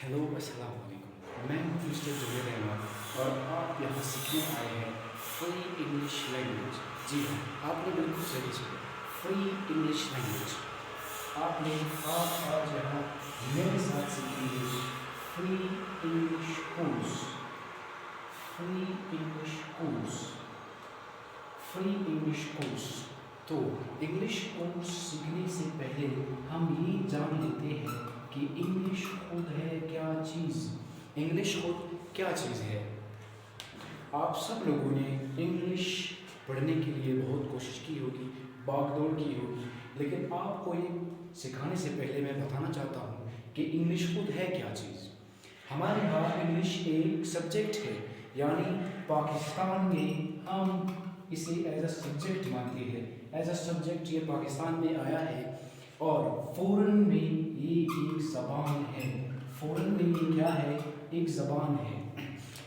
Hello अस्सलाम वालेकुम। मैं हूँ मिस्टर जुबैर अहमद और आप यहाँ सीखने आए हैं फ्री इंग्लिश लैंग्वेज। जी हाँ, आपने बिल्कुल सही सुना, फ्री इंग्लिश लैंग्वेज। आपने आप आज यहाँ मेरे साथ सीखेंगे free English course. Free English course. Free English course. तो इंग्लिश कोर्स सीखने से पहले हम ये जान लेते हैं कि इंग्लिश खुद है क्या चीज़। इंग्लिश खुद क्या चीज़ है। आप सब लोगों ने इंग्लिश पढ़ने के लिए बहुत कोशिश की होगी, भागदौड़ की होगी, लेकिन आपको ये सिखाने से पहले मैं बताना चाहता हूँ कि इंग्लिश खुद है क्या चीज़। हमारे यहाँ इंग्लिश एक सब्जेक्ट है, यानी पाकिस्तान में हम इसे एज अ सब्जेक्ट मानते हैं। एज अ सब्जेक्ट ये पाकिस्तान में आया है और फ़ौरन में ये एक ज़बान है। फ़ौरन में ये क्या है? एक ज़बान है।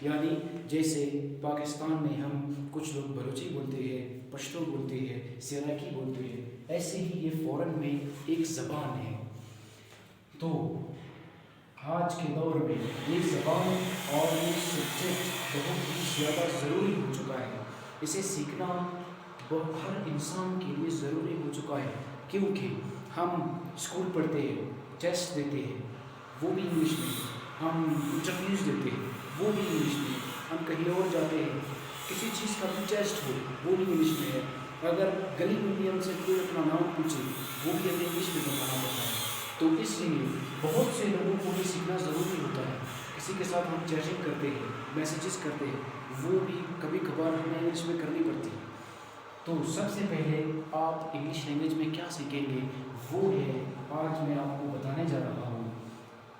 यानी जैसे पाकिस्तान में हम कुछ लोग बलूची बोलते हैं, पश्तो बोलते हैं, सराइकी बोलते हैं, ऐसे ही ये फ़ौरन में एक ज़बान है। तो आज के दौर में ये ज़बान और ये सब्जेक्ट बहुत ही ज़्यादा ज़रूरी हो चुका है। इसे सीखना हर इंसान के लिए ज़रूरी हो चुका है, क्योंकि हम स्कूल पढ़ते हैं, टेस्ट देते हैं, वो भी इंग्लिश में, हम इंटरव्यूज़ देते हैं, वो भी इंग्लिश में, हम कहीं और जाते हैं, किसी चीज़ का भी टेस्ट हो, वो भी इंग्लिश में है। अगर गली मीडियम से कोई अपना नाम पूछे, वो भी हमें इंग्लिश में बताना पड़ता है। तो इसलिए बहुत से लोगों को ये सीखना ज़रूरी होता है। किसी के साथ हम चैटिंग करते हैं, मैसेजेस करते हैं, वो भी कभी कभार हमें इंग्लिश में करनी पड़ती है। तो सबसे पहले आप इंग्लिश लैंग्वेज में क्या सीखेंगे, वो है आज मैं आपको बताने जा रहा हूँ।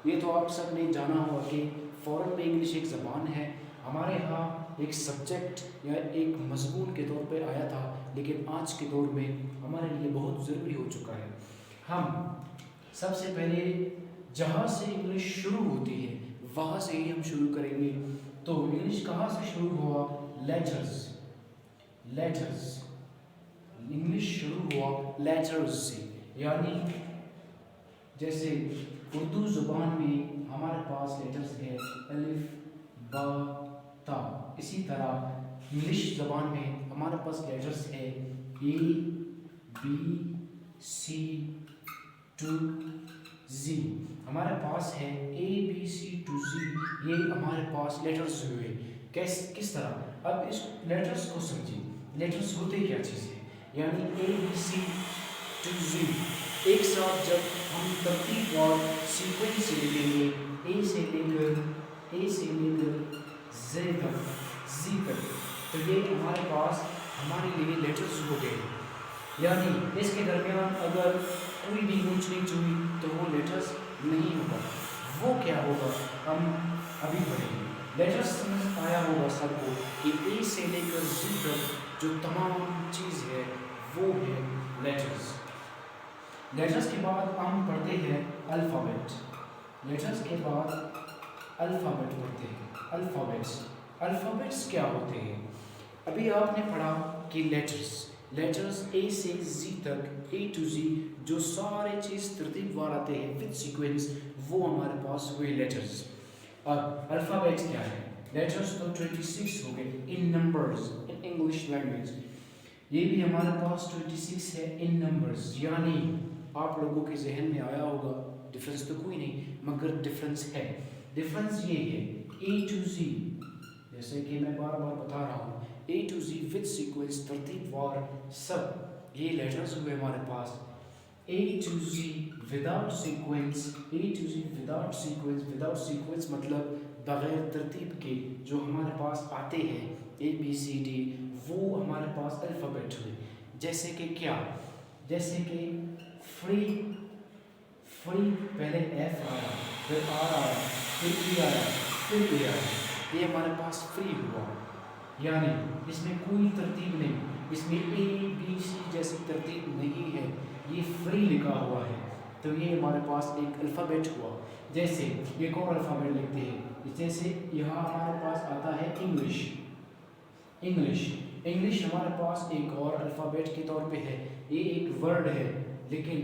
ये तो आप सब ने जाना होगा कि फ़ौरन में इंग्लिश एक ज़बान है। हमारे यहाँ एक सब्जेक्ट या एक मज़मून के तौर पे आया था, लेकिन आज के दौर में हमारे लिए बहुत ज़रूरी हो चुका है। हम सबसे पहले जहाँ से इंग्लिश शुरू होती है वहाँ से ही हम शुरू करेंगे। तो इंग्लिश कहाँ से शुरू हुआ? लेटर्स। लेटर्स। इंग्लिश शुरू हुआ लेटर्स से, यानी जैसे उर्दू ज़ुबान में हमारे पास लेटर्स है अलिफ, बा, ता। इसी तरह इंग्लिश ज़बान में हमारे पास लेटर्स है ए, बी, सी टू जी। हमारे पास है ए, बी, सी टू जी। ये हमारे पास लेटर्स हुए। किस तरह? अब इस लेटर्स को समझिए। लेटर्स होते क्या चीज़ है? यानी ए, बी, सी टू जी एक साथ जब हम तरतीब और सीक्वेंस से लिखेंगे, ए से लेकर जे तक, जी तक, तो ये हमारे पास हमारे लिए लेटर्स हो गए। यानी इसके दरमियान अगर कोई भी ऊंच नीच हुई तो वो लेटर्स नहीं होगा। वो क्या होगा हम अभी पढ़ेंगे। लेटर्स समझ आया होगा सबको कि ए से लेकर जी तक जो तमाम चीज़ है वो है लेटर्स। लेटर्स के बाद हम पढ़ते हैं अल्फ़ाबेट। लेटर्स के बाद अल्फ़ाबेट पढ़ते हैं। अल्फ़ाबेट्स। अल्फ़ाबेट्स क्या होते हैं? अभी आपने पढ़ा कि लेटर्स ए से जी तक, ए टू जी, जो सारे चीज़ तरतीबवार आते हैं विद सीक्वेंस, वो हमारे पास हुए लेटर्स। अब अल्फ़ाबेट्स क्या है? लेटर्स तो 26 हो गए इन नंबर्स इन इंग्लिश लैंग्वेज। ये भी हमारे पास 26 है इन नंबर्स। यानी आप लोगों के जहन में आया होगा डिफरेंस तो कोई नहीं, मगर डिफरेंस है। डिफरेंस ये है ए टू जी, जैसे कि मैं बार बार बता रहा हूँ, A to G with sequence तरतीबवार सब ये लेटर्स हुए हमारे पास। A to G without sequence, A to G without sequence, without sequence मतलब बगैर तरतीब के जो हमारे पास आते हैं ए बी सी डी, वो हमारे पास अल्फ़ाबेट हुए। जैसे कि क्या? जैसे कि फ्री, फ्री पहले एफ आया, फिर आर आया, फिर ई आया, फिर ए आया, ये हमारे पास फ्री हुआ। यानी इसमें कोई तरतीब नहीं, इसमें ए बी सी जैसी तरतीब नहीं है, ये फ्री लिखा हुआ है। तो ये हमारे पास एक अल्फ़ाबेट हुआ। जैसे एक और अल्फ़ाबेट लिखते हैं, जैसे यहाँ हमारे पास आता है इंग्लिश। इंग्लिश इंग्लिश हमारे पास एक और अल्फ़ाबेट के तौर पे है। ये एक वर्ड है, लेकिन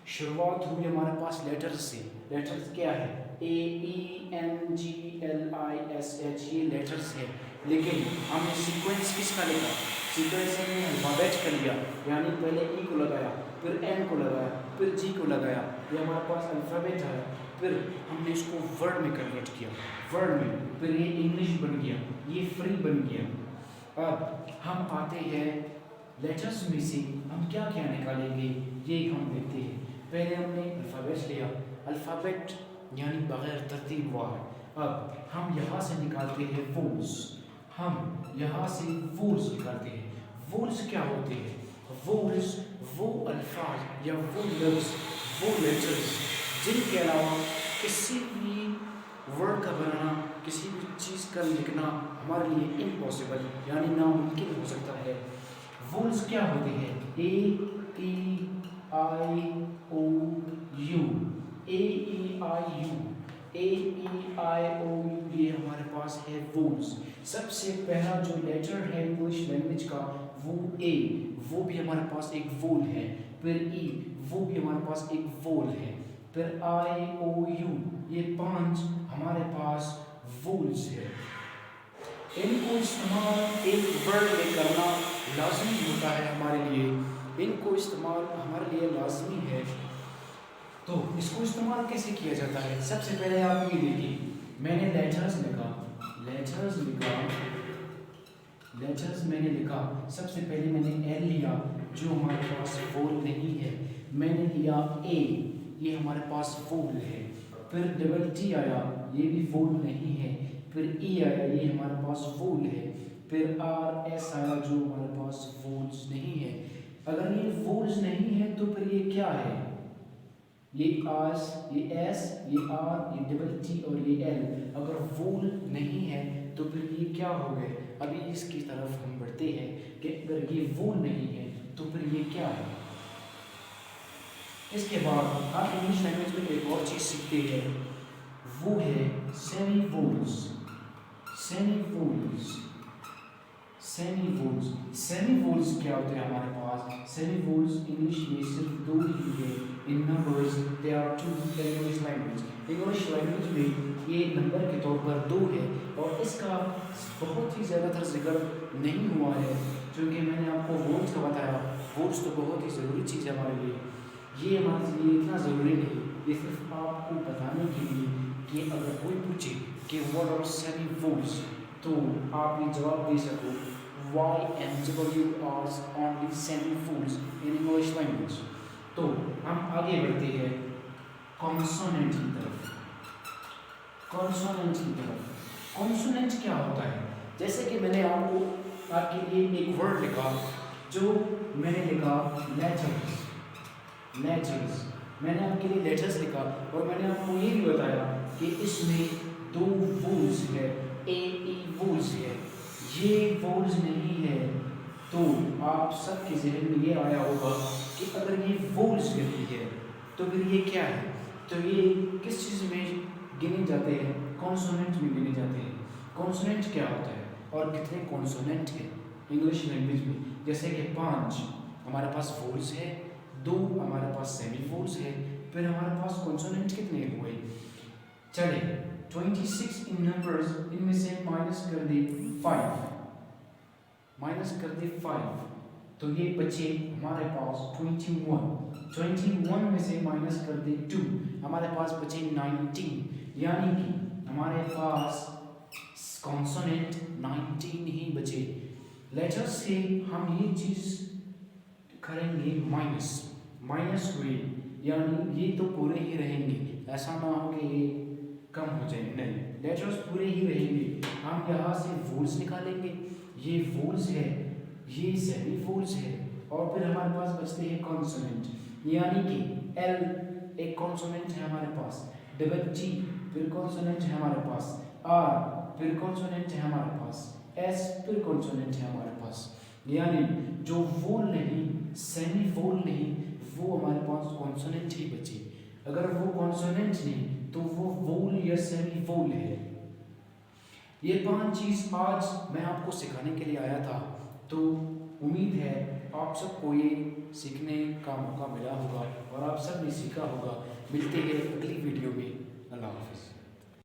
शुरुआत हुई हमारे पास लेटर्स से। लेटर्स क्या है? AENGLISH, ये लेटर्स है। लेकिन हमने सीक्वेंस किसका लिखा? सीक्वेंस हमने अल्फ़ाबेट का लिया, यानी पहले E को लगाया, फिर N को लगाया, फिर G को लगाया, ये हमारे पास अल्फ़ाबेट आया। फिर हमने इसको वर्ड में कन्वर्ट किया, वर्ड में, फिर ये इंग्लिश बन गया, ये फ्री बन गया। अब हम आते हैं लेटर्स में से हम क्या क्या निकालेंगे, ये हम देखते हैं। पहले हमने अल्फ़ाबेट लिया, अल्फ़ाबेट यानी बग़ैर तरतीब वार। अब हम यहाँ से निकालते हैं वोल्स, हम यहाँ से वोल्स निकालते हैं। वोल्स क्या होते हैं? वोल्स वो अल्फाज या वो लफ्ज़, वो लेटर्स जिनके अलावा किसी भी वर्ड का बनाना, किसी भी चीज़ का लिखना हमारे लिए इम्पॉसिबल यानी नामुमकिन हो सकता है। वोल्स क्या होते हैं? A-E-I-O-U, A-E-I-U, A-E-I-O-U, ये हमारे पास है वोल्स। सबसे पहला जो लेटर है इंग्लिश लैंग्वेज का वो A, वो भी हमारे पास एक वोल है। फिर E, वो भी हमारे पास एक वोल है। फिर I-O-U, ये 5 हमारे पास वोल्स है। इनको इस्तेमाल एक वर्ड में करना लाजमी होता है हमारे लिए, इनको इस्तेमाल हमारे लिए लाजमी है। तो इसको इस्तेमाल कैसे किया जाता है? सबसे पहले आप ये देखिए, मैंने लेटर्स लिखा, लेटर्स मैंने लिखा। सबसे पहले मैंने L लिया जो हमारे पास वोल नहीं है, मैंने लिया A, ये हमारे पास वोल है। फिर डबल T आया, ये भी वोल नहीं है। फिर E आया, ये हमारे पास वोल है। फिर R-S आया जो हमारे पास वोल्स नहीं है। अगर ये वोल्स नहीं है तो फिर ये क्या है? ये R, ये S, ये R, ये डबल T और ये L। अगर वोल नहीं है तो फिर ये क्या हो गए? अभी इसकी तरफ हम बढ़ते हैं कि अगर ये वोल नहीं है तो फिर ये क्या है। इसके बाद आप इंग्लिश लैंग्वेज में एक और चीज़ सीखते हैं, वो है सेमी वोल्स। सेमी वोल्स क्या होते हैं हमारे पास? सेमी वोल्स इंग्लिश में सिर्फ 2 ही है। In numbers they are 2 English language. English language में ये नंबर के तौर पर 2 है और इसका बहुत ही ज़्यादातर जिक्र नहीं हुआ है, क्योंकि मैंने आपको वोल्स का बताया। वोल्स तो बहुत ही ज़रूरी चीज़ है हमारे लिए, ये हमारे लिए इतना ज़रूरी नहीं, ये सिर्फ आपको बताने के लिए कि अगर कोई पूछे कि व्हाट आर सेमी वोल्स तो आप ये जवाब दे सको Y and W are only semi vowels in English language. तो हम आगे बढ़ते हैं कॉन्सोनेंट की तरफ। कॉन्सोनेंट क्या होता है? जैसे कि मैंने आपके लिए एक वर्ड लिखा, जो मैंने लिखा लेटर्स। मैंने आपके लिए लेटर्स लिखा और मैंने आपको ये भी बताया कि इसमें 2 वोल्स है, A-E वोल्स है। ये वोल्स नहीं है तो आप सबके ज़हन में ये आया होगा कि अगर ये वोल्स नहीं है तो फिर ये क्या है? तो ये किस चीज़ में गिने जाते हैं? कॉन्सोनेंट में गिने जाते हैं। कॉन्सोनेंट क्या होता है और कितने कॉन्सोनेंट हैं इंग्लिश लैंग्वेज में? जैसे कि 5 हमारे पास वोल्स है, 2 हमारे पास सेमी वोल्स है, फिर हमारे पास कॉन्सोनेंट कितने हुए? चले 26 इन नंबर्स, इनमें से माइनस कर दे 5, तो ये बचे हमारे पास 21 में से माइनस कर दे 2, हमारे पास बचे 19, यानी कि हमारे पास कॉन्सोनेंट 19 ही बचे। लेटर्स से हम ये चीज़ करेंगे माइनस हुए, यानी ये तो पूरे ही रहेंगे, ऐसा ना हो कि ये कम हो जाए, नहीं, लेटर्स पूरे ही रहेंगे। हम यहाँ से वोल्स निकालेंगे, ये वोल्स है, ये सेमी वोल्स है, और फिर हमारे पास बचते हैं कॉन्सोनेंट, यानी कि L एक कॉन्सोनेंट है हमारे पास, डबल T फिर कॉन्सोनेंट है हमारे पास, R फिर कॉन्सोनेंट है हमारे पास, S फिर कॉन्सोनेंट है हमारे पास। यानी जो वोल नहीं, सेमी वोल नहीं, वो हमारे पास कॉन्सोनेंट ही बचे। अगर वो कॉन्सोनेंट नहीं तो वो वोल या सेमी वोल है। ये 5 चीज़ आज मैं आपको सिखाने के लिए आया था, तो उम्मीद है آپ سب کو یہ سیکھنے کا موقع ملا ہوگا اور آپ سب نے سیکھا ہوگا. ملتے ہیں اگلی ویڈیو میں.